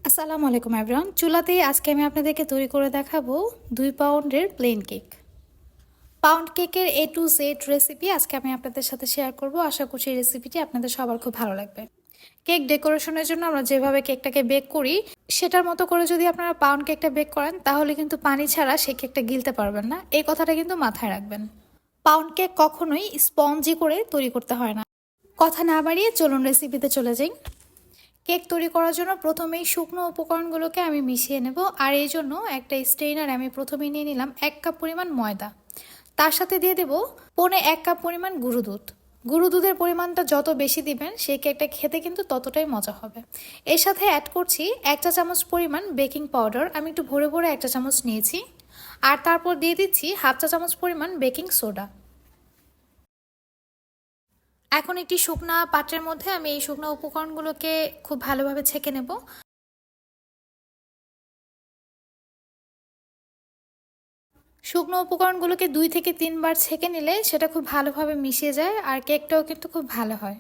আসসালামু আলাইকুম এভরিওয়ান। চুলাতেই আজকে আমি আপনাদেরকে তৈরি করে দেখাবো 2 পাউন্ডের প্লেন কেক। পাউন্ড কেকের A to Z রেসিপি আজকে আমি আপনাদের সাথে শেয়ার করব। আশা করছি এই রেসিপিটি আপনাদের সবার খুব ভালো লাগবে। কেক ডেকোরেশনের জন্য আমরা যেভাবে কেকটাকে বেক করি সেটার মতো করে যদি আপনারা পাউন্ড কেকটা বেক করেন তাহলে কিন্তু পানি ছাড়া সেই কেকটা গিলতে পারবেন না। এই কথাটা কিন্তু মাথায় রাখবেন। পাউন্ড কেক কখনোই স্পঞ্জি করে তৈরি করতে হয় না। কথা না বাড়িয়ে চলুন রেসিপিতে চলে যাই। কেক তৈরি করার জন্য প্রথমেই শুকনো উপকরণগুলোকে আমি মিশিয়ে নেব। আর এই জন্য একটা স্ট্রেইনারে আমি প্রথমেই নিয়ে নিলাম 1 কাপ পরিমাণ ময়দা। তার সাথে দিয়ে দেব 1.25 কাপ পরিমাণ গুঁড়ো দুধ। গুঁড়ো দুধের পরিমাণটা যত বেশি দিবেন সেই কেকটা খেতে কিন্তু ততটাই মজা হবে। এর সাথে অ্যাড করছি 1 চা চামচ পরিমাণ বেকিং পাউডার। আমি একটু ভরে ভরে 1 চা চামচ নিয়েছি। আর তারপর দিয়ে দিচ্ছি 1/2 চা চামচ পরিমাণ বেকিং সোডা। এখন একটি শুকনা পাত্রের মধ্যে আমি এই শুকনো উপকরণগুলোকে খুব ভালোভাবে ছেঁকে নেব। শুকনো উপকরণগুলোকে 2 থেকে 3 বার ছেঁকে নিলে সেটা খুব ভালোভাবে মিশে যায় আর কেকটাও কিন্তু খুব ভালো হয়।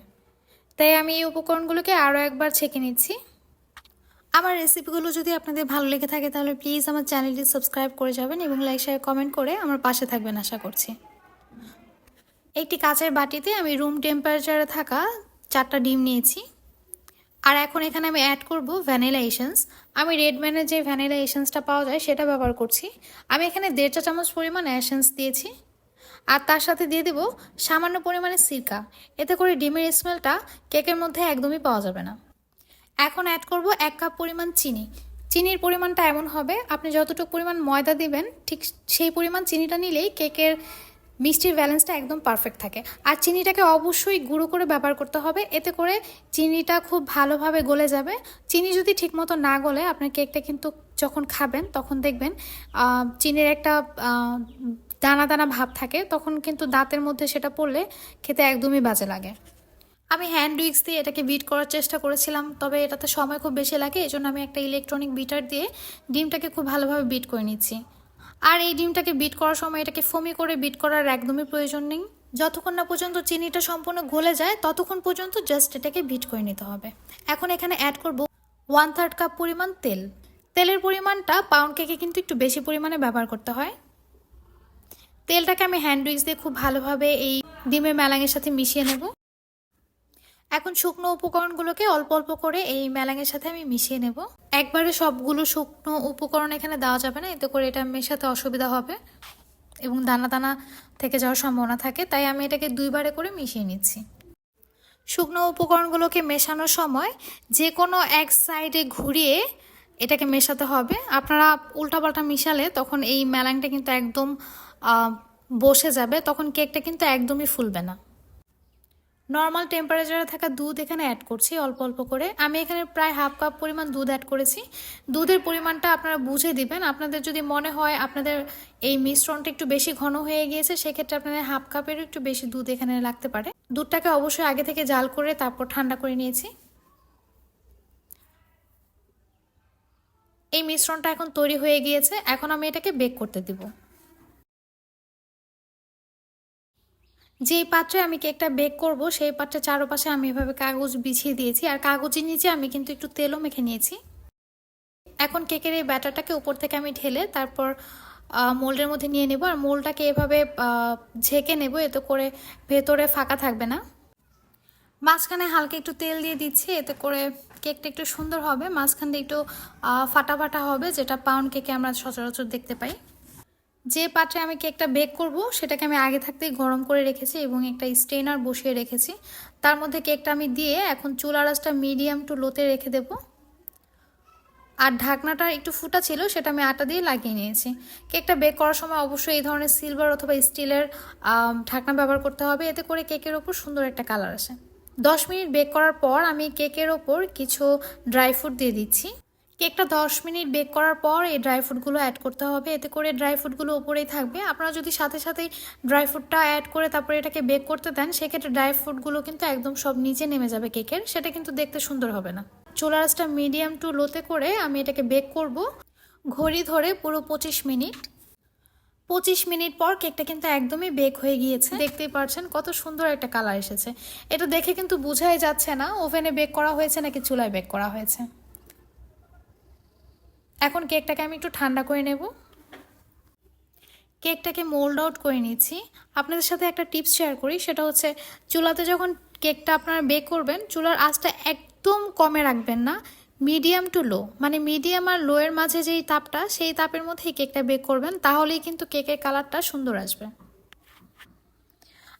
তাই আমি এই উপকরণগুলোকে আরও একবার ছেঁকে নিচ্ছি। আমার রেসিপিগুলো যদি আপনাদের ভালো লেগে থাকে তাহলে প্লিজ আমার চ্যানেলটি সাবস্ক্রাইব করে যাবেন এবং লাইক শেয়ার কমেন্ট করে আমার পাশে থাকবেন আশা করছি। একটি কাচের বাটিতে আমি রুম টেম্পারেচারে থাকা 4টা ডিম নিয়েছি। আর এখন এখানে আমি অ্যাড করব ভ্যানিলা এসেন্স। আমি রেডম্যানের যে ভ্যানিলা এসেন্সটা পাওয়া যায় সেটা ব্যবহার করছি। আমি এখানে 1.5 চা চামচ পরিমাণ এসেন্স দিয়েছি। আর তার সাথে দিয়ে দেব সামান্য পরিমাণে সিরকা। এতে করে ডিমের স্মেলটা কেকের মধ্যে একদমই পাওয়া যাবে না। এখন অ্যাড করব 1 কাপ পরিমাণ চিনি। চিনির পরিমাণটা এমন হবে আপনি যতটুকু পরিমাণ ময়দা দিবেন ঠিক সেই পরিমাণ চিনিটা নিলেই কেকের মিষ্টির ব্যালেন্সটা একদম পারফেক্ট থাকে। আর চিনিটাকে অবশ্যই গুঁড়ো করে ব্যবহার করতে হবে, এতে করে চিনিটা খুব ভালোভাবে গলে যাবে। চিনি যদি ঠিকমতো না গলে আপনার কেকটা কিন্তু যখন খাবেন তখন দেখবেন চিনির একটা দানা দানা ভাব থাকে, তখন কিন্তু দাঁতের মধ্যে সেটা পড়লে খেতে একদমই বাজে লাগে। আমি হ্যান্ড উইক্স দিয়ে এটাকে বিট করার চেষ্টা করেছিলাম, তবে এটাতে সময় খুব বেশি লাগে। এই জন্য আমি একটা ইলেকট্রনিক বিটার দিয়ে ডিমটাকে খুব ভালোভাবে বিট করে নিচ্ছি। আর এই ডিমটাকে বিট করার সময় এটাকে ফোমি করে বিট করার একদমই প্রয়োজন নেই। যতক্ষণ না পর্যন্ত চিনিটা সম্পূর্ণ গলে যায় ততক্ষণ পর্যন্ত জাস্ট এটাকে বিট করে নিতে হবে। এখন এখানে অ্যাড করব 1/3 কাপ পরিমাণ তেল। তেলের পরিমাণটা পাউন্ড কেকে কিন্তু একটু বেশি পরিমাণে ব্যবহার করতে হয়। তেলটাকে আমি হ্যান্ড উইক্স দিয়ে খুব ভালোভাবে এই ডিমের মেলাঙের সাথে মিশিয়ে নেব। এখন শুকনো উপকরণগুলোকে অল্প অল্প করে এই মেলাঙের সাথে আমি মিশিয়ে নেব। একবারে সবগুলো শুকনো উপকরণ এখানে দেওয়া যাবে না, এতে করে এটা মেশাতে অসুবিধা হবে এবং দানা দানা থেকে যাওয়ার সম্ভাবনা থাকে। তাই আমি এটাকে 2 বারে করে মিশিয়ে নিচ্ছি। শুকনো উপকরণগুলোকে মেশানোর সময় যে কোনো এক সাইডে ঘুরিয়ে এটাকে মেশাতে হবে। আপনারা উল্টাপাল্টা মিশালে তখন এই মেলাংটা কিন্তু একদম বসে যাবে, তখন কেকটা কিন্তু একদমই ফুলবে না। নর্মাল টেম্পারেচারে থাকা দুধ এখানে অ্যাড করছি অল্প অল্প করে। আমি এখানে প্রায় 1/2 কাপ পরিমাণ দুধ অ্যাড করেছি। দুধের পরিমাণটা আপনারা বুঝে দিবেন। আপনাদের যদি মনে হয় আপনাদের এই মিশ্রণটা একটু বেশি ঘন হয়ে গিয়েছে সেক্ষেত্রে আপনাদের 1/2 কাপেরও একটু বেশি দুধ এখানে লাগতে পারে। দুধটাকে অবশ্যই আগে থেকে জাল করে তারপর ঠান্ডা করে নিয়েছি। এই মিশ্রণটা এখন তৈরি হয়ে গিয়েছে। এখন আমি এটাকে বেক করতে দিব। যেই পাত্রে আমি কেকটা বেক করব সেই পাত্রের চারপাশে আমি এভাবে কাগজ বিছিয়ে দিয়েছি আর কাগজের নিচে আমি কিন্তু একটু তেলও মেখে নিয়েছি। এখন কেকের এই ব্যাটারটাকে উপর থেকে আমি ঢেলে তারপর মোল্ডের মধ্যে নিয়ে নেব আর মোল্ডটাকে এভাবে ঝেঁকে নেব, এতে করে ভেতরে ফাঁকা থাকবে না। মাঝখানে হালকা একটু তেল দিয়ে দিচ্ছি, এতে করে কেকটা একটু সুন্দর হবে। মাঝখান দিয়ে একটু ফাটা ফাটা হবে, যেটা পাউন্ড কেকে আমরা সচরাচর দেখতে পাই। যে পাত্রে আমি কেকটা বেক করব সেটাকে আমি আগে থাকতেই গরম করে রেখেছি এবং একটা স্ট্রেনার বসিয়ে রেখেছি। তার মধ্যে কেকটা আমি দিয়ে এখন চুলার আঁচটা মিডিয়াম টু লোতে রেখে দেব। আর ঢাকনাটা একটু ফুটা ছিল সেটা আমি আটা দিয়ে লাগিয়ে নিয়েছি। কেকটা বেক করার সময় অবশ্যই এই ধরনের সিলভার অথবা স্টিলের ঢাকনা ব্যবহার করতে হবে, এতে করে কেকের ওপর সুন্দর একটা কালার আসে। 10 মিনিট বেক করার পর আমি কেকের ওপর কিছু ড্রাই ফ্রুট দিয়ে দিচ্ছি। কেকটা 10 মিনিট বেক করার পর এই ড্রাই ফ্রুটগুলো অ্যাড করতে হবে, এতে করে ড্রাই ফ্রুটগুলো উপরেই থাকবে। আপনারা যদি সাথে সাথেই ড্রাই ফ্রুটটা অ্যাড করে তারপরে এটাকে বেক করতে দেন সেক্ষেত্রে ড্রাই ফ্রুটগুলো কিন্তু একদম সব নিচে নেমে যাবে কেকের, সেটা কিন্তু দেখতে সুন্দর হবে না। চুলার আঁচটা মিডিয়াম টু লোতে করে আমি এটাকে বেক করব ঘড়ি ধরে পুরো 25 মিনিট। 25 মিনিট পর কেকটা কিন্তু একদমই বেক হয়ে গিয়েছে। দেখতেই পাচ্ছেন কত সুন্দর একটা কালার এসেছে। এটা দেখে কিন্তু বোঝাই যাচ্ছে না ওভেনে বেক করা হয়েছে নাকি চুলায় বেক করা হয়েছে। এখন কেকটাকে আমি একটু ঠান্ডা করে নেব। কেকটাকে মোল্ড আউট করে নিচ্ছি। আপনাদের সাথে একটা টিপস শেয়ার করি, সেটা হচ্ছে চুলাতে যখন কেকটা আপনারা বেক করবেন, চুলার আঁচটা একদম কমে রাখবেন না, মিডিয়াম টু লো, মানে মিডিয়াম আর লো এর মাঝে যেই তাপটা, সেই তাপের মধ্যেই কেকটা বেক করবেন, তাহলেই কিন্তু কেকের কালারটা সুন্দর আসবে।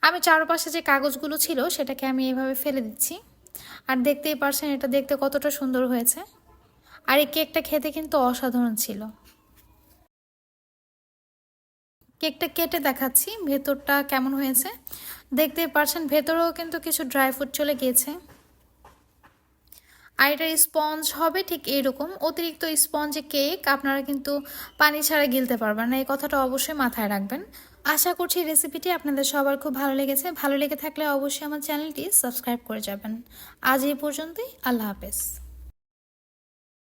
আমি চারপাশে যে কাগজগুলো ছিল সেটাকে আমি এইভাবে ফেলে দিচ্ছি। আর দেখতেই পারছেন এটা দেখতে কতটা সুন্দর হয়েছে। আর এই কেকটা খেতে কিন্তু অসাধারণ ছিল। কেকটা কেটে দেখাচ্ছি ভেতরটা কেমন হয়েছে। দেখতেই পারছেন ভেতরেও কিন্তু কিছু ড্রাই ফ্রুট চলে গিয়েছে। আর এটার স্পঞ্জ হবে ঠিক এইরকম। অতিরিক্ত স্পঞ্জে কেক আপনারা কিন্তু পানি ছাড়া গিলতে পারবেন না, এই কথাটা অবশ্যই মাথায় রাখবেন। আশা করছি রেসিপিটি আপনাদের সবার খুব ভালো লেগেছে। ভালো লেগে থাকলে অবশ্যই আমার চ্যানেলটি সাবস্ক্রাইব করে যাবেন। আজ এই পর্যন্তই, আল্লাহ হাফেজ।